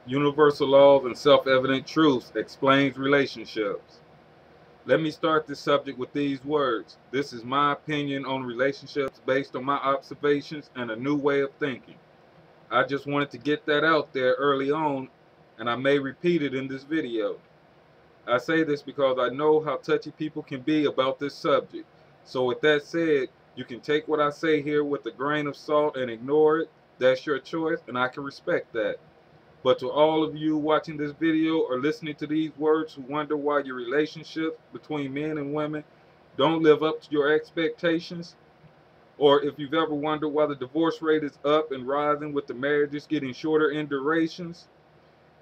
Universal laws and self-evident truths explains relationships. Let me start this subject with these words. This is my opinion on relationships based on my observations and a new way of thinking. I just wanted to get that out there early on, and I may repeat it in this video. I say this because I know how touchy people can be about this subject. So with that said, you can take what I say here with a grain of salt and ignore it. That's your choice, and I can respect that. But to all of you watching this video or listening to these words who wonder why your relationships between men and women don't live up to your expectations, or if you've ever wondered why the divorce rate is up and rising with the marriages getting shorter in durations,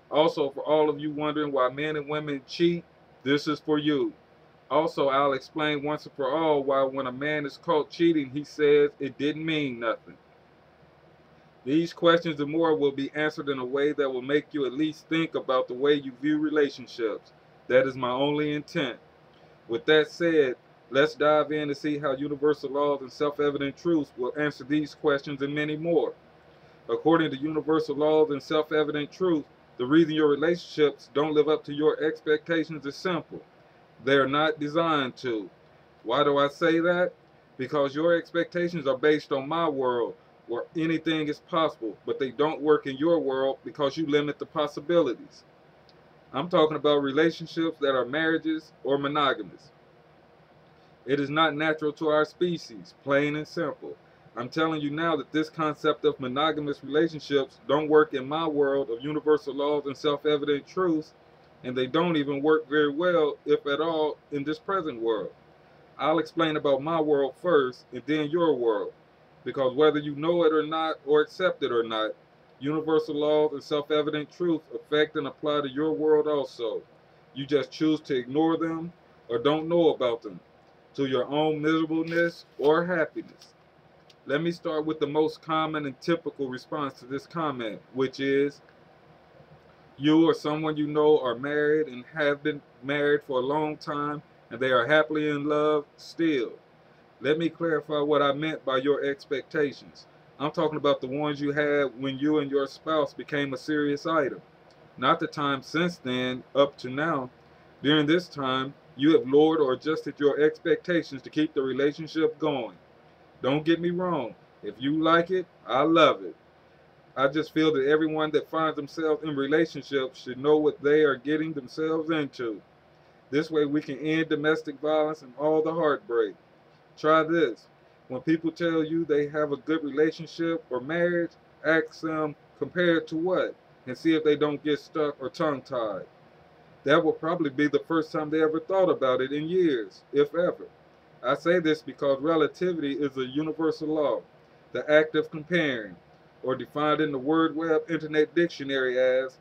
also for all of you wondering why men and women cheat, this is for you. Also, I'll explain once and for all why when a man is caught cheating, he says it didn't mean nothing. These questions and more will be answered in a way that will make you at least think about the way you view relationships. That is my only intent. With that said, let's dive in to see how universal laws and self-evident truths will answer these questions and many more. According to universal laws and self-evident truths, the reason your relationships don't live up to your expectations is simple. They are not designed to. Why do I say that? Because your expectations are based on my world, where anything is possible, but they don't work in your world because you limit the possibilities. I'm talking about relationships that are marriages or monogamous. It is not natural to our species, plain and simple. I'm telling you now that this concept of monogamous relationships don't work in my world of universal laws and self-evident truths, and they don't even work very well, if at all, in this present world. I'll explain about my world first and then your world, because whether you know it or not, or accept it or not, universal laws and self-evident truths affect and apply to your world also. You just choose to ignore them or don't know about them, to your own miserableness or happiness. Let me start with the most common and typical response to this comment, which is you or someone you know are married and have been married for a long time and they are happily in love still. Let me clarify what I meant by your expectations. I'm talking about the ones you had when you and your spouse became a serious item, not the time since then up to now. During this time, you have lowered or adjusted your expectations to keep the relationship going. Don't get me wrong. If you like it, I love it. I just feel that everyone that finds themselves in relationships should know what they are getting themselves into. This way we can end domestic violence and all the heartbreak. Try this. When people tell you they have a good relationship or marriage, ask them compared to what, and see if they don't get stuck or tongue-tied. That will probably be the first time they ever thought about it in years, if ever. I say this because relativity is a universal law, the act of comparing, or defined in the Word Web Internet Dictionary as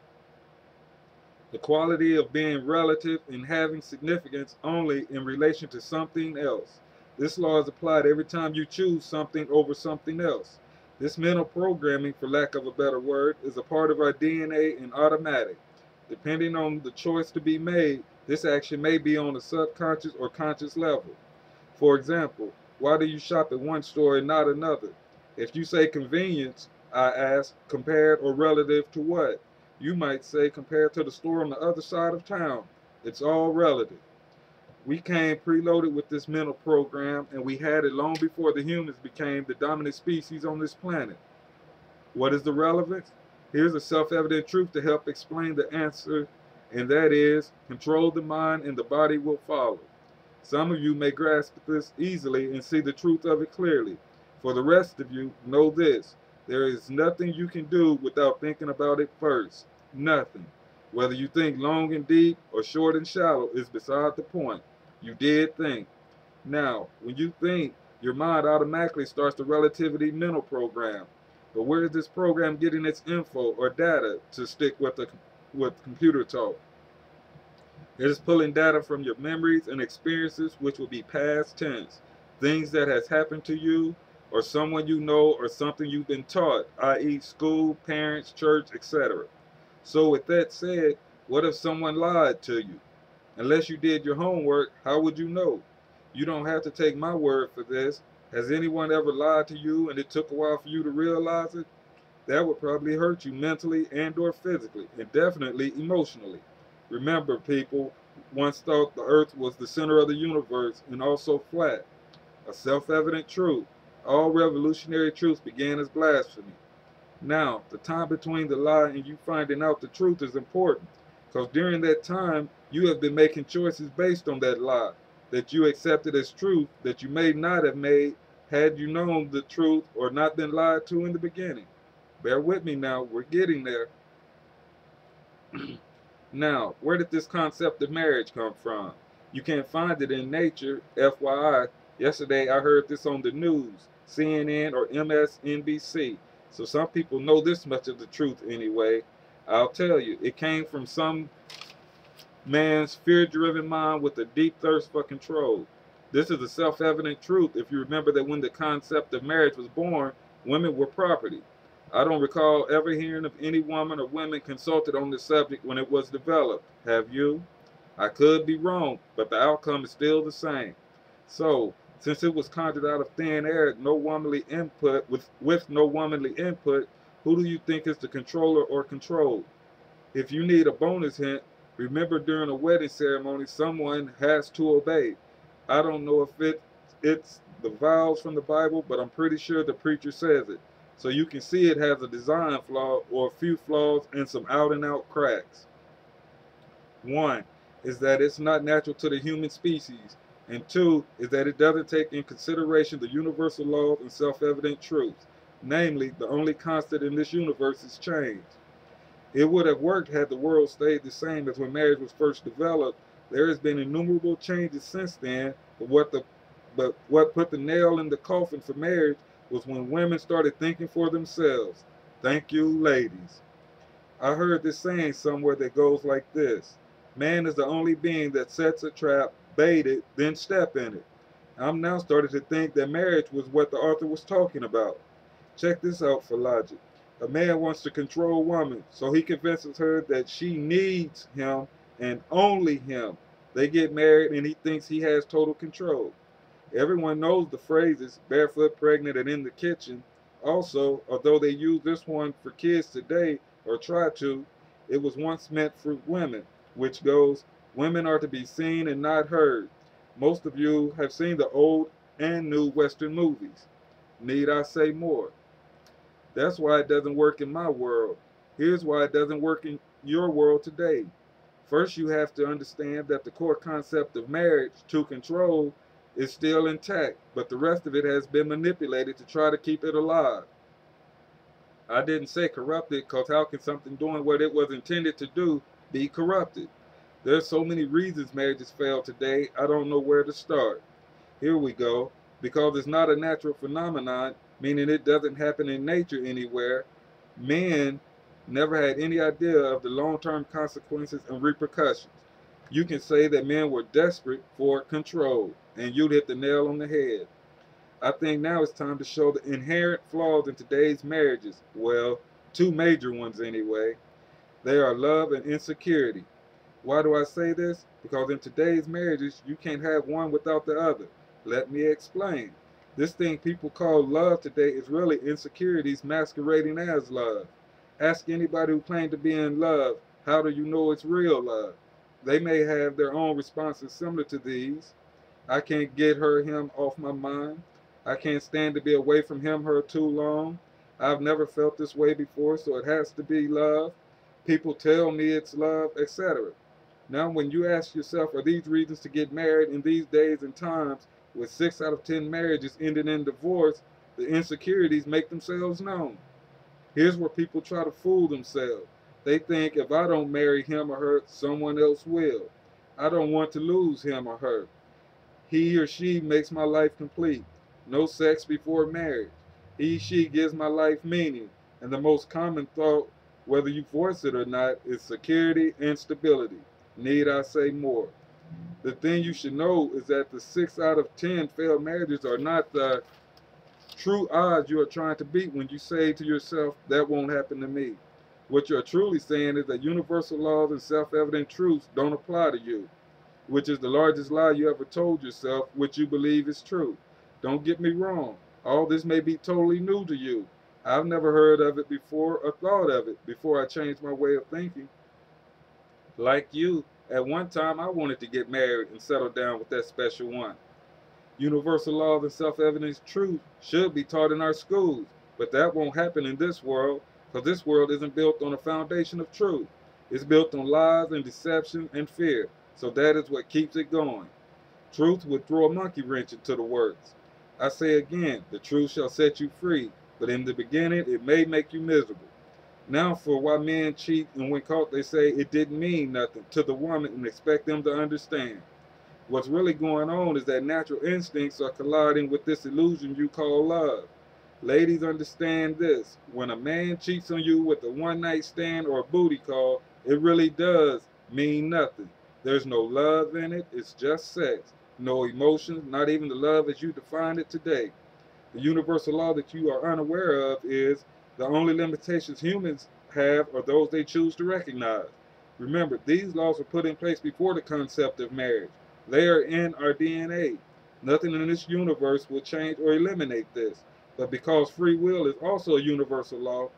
the quality of being relative and having significance only in relation to something else. This law is applied every time you choose something over something else. This mental programming, for lack of a better word, is a part of our DNA and automatic. Depending on the choice to be made, this action may be on a subconscious or conscious level. For example, why do you shop at one store and not another? If you say convenience, I ask, compared or relative to what? You might say compared to the store on the other side of town. It's all relative. We came preloaded with this mental program, and we had it long before the humans became the dominant species on this planet. What is the relevance? Here's a self-evident truth to help explain the answer, and that is, control the mind and the body will follow. Some of you may grasp this easily and see the truth of it clearly. For the rest of you, know this. There is nothing you can do without thinking about it first. Nothing. Whether you think long and deep or short and shallow is beside the point. You did think. Now, when you think, your mind automatically starts the relativity mental program. But where is this program getting its info or data, to stick with computer talk? It is pulling data from your memories and experiences, which will be past tense. Things that has happened to you, or someone you know, or something you've been taught, i.e. school, parents, church, etc. So with that said, what if someone lied to you? Unless you did your homework, how would you know? You don't have to take my word for this. Has anyone ever lied to you and it took a while for you to realize it? That would probably hurt you mentally and or physically, and definitely emotionally. Remember, people once thought the earth was the center of the universe and also flat, a self-evident truth. All revolutionary truths began as blasphemy. Now, the time between the lie and you finding out the truth is important, because during that time, you have been making choices based on that lie that you accepted as truth that you may not have made had you known the truth or not been lied to in the beginning. Bear with me now, we're getting there. Now, where did this concept of marriage come from? You can't find it in nature. FYI, yesterday I heard this on the news, CNN or MSNBC. So some people know this much of the truth anyway. I'll tell you, it came from some man's fear-driven mind with a deep thirst for control. This is a self-evident truth if you remember that when the concept of marriage was born, women were property. I don't recall ever hearing of any woman or women consulted on this subject when it was developed. Have you? I could be wrong, but the outcome is still the same. So, since it was conjured out of thin air, no womanly input with no womanly input, who do you think is the controller or controlled? If you need a bonus hint, remember during a wedding ceremony, someone has to obey. I don't know if it's the vows from the Bible, but I'm pretty sure the preacher says it. So you can see it has a design flaw or a few flaws and some out and out cracks. One is that it's not natural to the human species. And two is that it doesn't take in consideration the universal laws and self-evident truths. Namely, the only constant in this universe is change. It would have worked had the world stayed the same as when marriage was first developed. There has been innumerable changes since then, but what put the nail in the coffin for marriage was when women started thinking for themselves. Thank you, ladies. I heard this saying somewhere that goes like this: man is the only being that sets a trap, bait it, then step in it. I'm now starting to think that marriage was what the author was talking about. Check this out for logic. A man wants to control a woman, so he convinces her that she needs him and only him. They get married and he thinks he has total control. Everyone knows the phrases barefoot, pregnant, and in the kitchen. Also, although they use this one for kids today, or try to, it was once meant for women, which goes, women are to be seen and not heard. Most of you have seen the old and new Western movies. Need I say more? That's why it doesn't work in my world. Here's why it doesn't work in your world today. First, you have to understand that the core concept of marriage to control is still intact, but the rest of it has been manipulated to try to keep it alive. I didn't say corrupted because how can something doing what it was intended to do be corrupted? There's so many reasons marriages fail today, I don't know where to start. Here we go. Because it's not a natural phenomenon, meaning it doesn't happen in nature anywhere, men never had any idea of the long-term consequences and repercussions. You can say that men were desperate for control, and you'd hit the nail on the head. I think now it's time to show the inherent flaws in today's marriages. Well, two major ones anyway. They are love and insecurity. Why do I say this? Because in today's marriages, you can't have one without the other. Let me explain. This thing people call love today is really insecurities masquerading as love. Ask anybody who claims to be in love, how do you know it's real love? They may have their own responses similar to these. I can't get her, him off my mind. I can't stand to be away from him, her too long. I've never felt this way before, so it has to be love. People tell me it's love, etc. Now, when you ask yourself, are these reasons to get married in these days and times, with 6 out of 10 marriages ending in divorce, the insecurities make themselves known. Here's where people try to fool themselves. They think if I don't marry him or her, someone else will. I don't want to lose him or her. He or she makes my life complete. No sex before marriage. He, she gives my life meaning. And the most common thought, whether you voice it or not, is security and stability. Need I say more? The thing you should know is that the 6 out of 10 failed marriages are not the true odds you are trying to beat when you say to yourself, that won't happen to me. What you're truly saying is that universal laws and self-evident truths don't apply to you, which is the largest lie you ever told yourself, which you believe is true. Don't get me wrong. All this may be totally new to you. I've never heard of it before or thought of it before I changed my way of thinking. Like you, at one time I wanted to get married and settle down with that special one. Universal laws and self-evident truth should be taught in our schools, but that won't happen in this world because this world isn't built on a foundation of truth. It's built on lies and deception and fear, so that is what keeps it going. Truth would throw a monkey wrench into the works. I say again, the truth shall set you free, but in the beginning it may make you miserable. Now for why men cheat and when caught they say it didn't mean nothing to the woman and expect them to understand. What's really going on is that natural instincts are colliding with this illusion you call love. Ladies, understand this. When a man cheats on you with a one-night stand or a booty call, it really does mean nothing. There's no love in it. It's just sex. No emotions, not even the love as you define it today. The universal law that you are unaware of is the only limitations humans have are those they choose to recognize. Remember, these laws were put in place before the concept of marriage. They are in our DNA. Nothing in this universe will change or eliminate this. But because free will is also a universal law,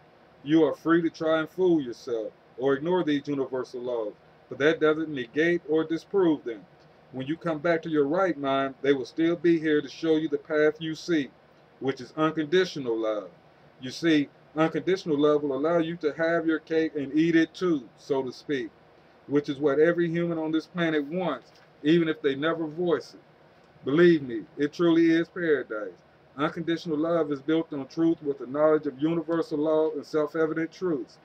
you are free to try and fool yourself or ignore these universal laws. But that doesn't negate or disprove them. When you come back to your right mind, they will still be here to show you the path you seek, which is unconditional love. You see, unconditional love will allow you to have your cake and eat it too, so to speak, which is what every human on this planet wants, even if they never voice it. Believe me, it truly is paradise. Unconditional love is built on truth with the knowledge of universal law and self-evident truths.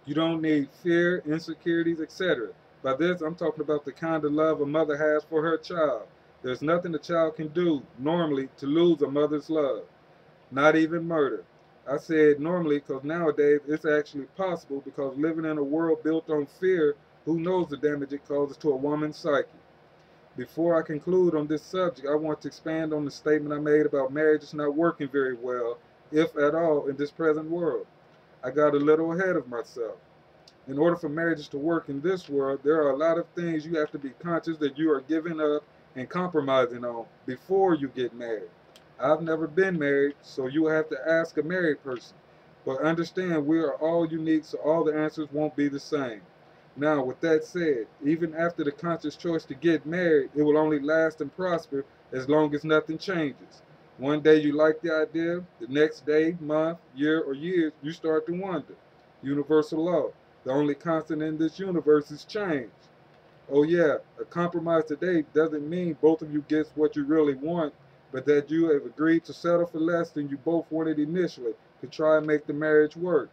You don't need fear, insecurities, etc. By this, I'm talking about the kind of love a mother has for her child. There's nothing a child can do, normally, to lose a mother's love. Not even murder. I said normally because nowadays it's actually possible because living in a world built on fear, who knows the damage it causes to a woman's psyche. Before I conclude on this subject, I want to expand on the statement I made about marriages not working very well, if at all, in this present world. I got a little ahead of myself. In order for marriages to work in this world, there are a lot of things you have to be conscious that you are giving up and compromising on before you get married. I've never been married, so you will have to ask a married person. But understand we are all unique, so all the answers won't be the same. Now, with that said, even after the conscious choice to get married, it will only last and prosper as long as nothing changes. One day you like the idea, the next day, month, year, or years, you start to wonder. Universal law. The only constant in this universe is change. Oh yeah, a compromise today doesn't mean both of you get what you really want, but that you have agreed to settle for less than you both wanted initially to try and make the marriage work,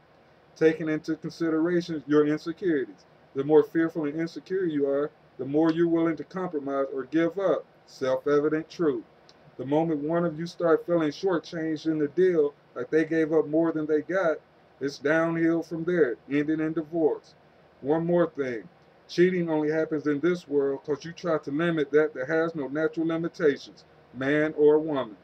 taking into consideration your insecurities. The more fearful and insecure you are, the more you're willing to compromise or give up. Self-evident truth. The moment one of you start feeling shortchanged in the deal, like they gave up more than they got, it's downhill from there, ending in divorce. One more thing. Cheating only happens in this world because you try to limit that has no natural limitations, man or woman.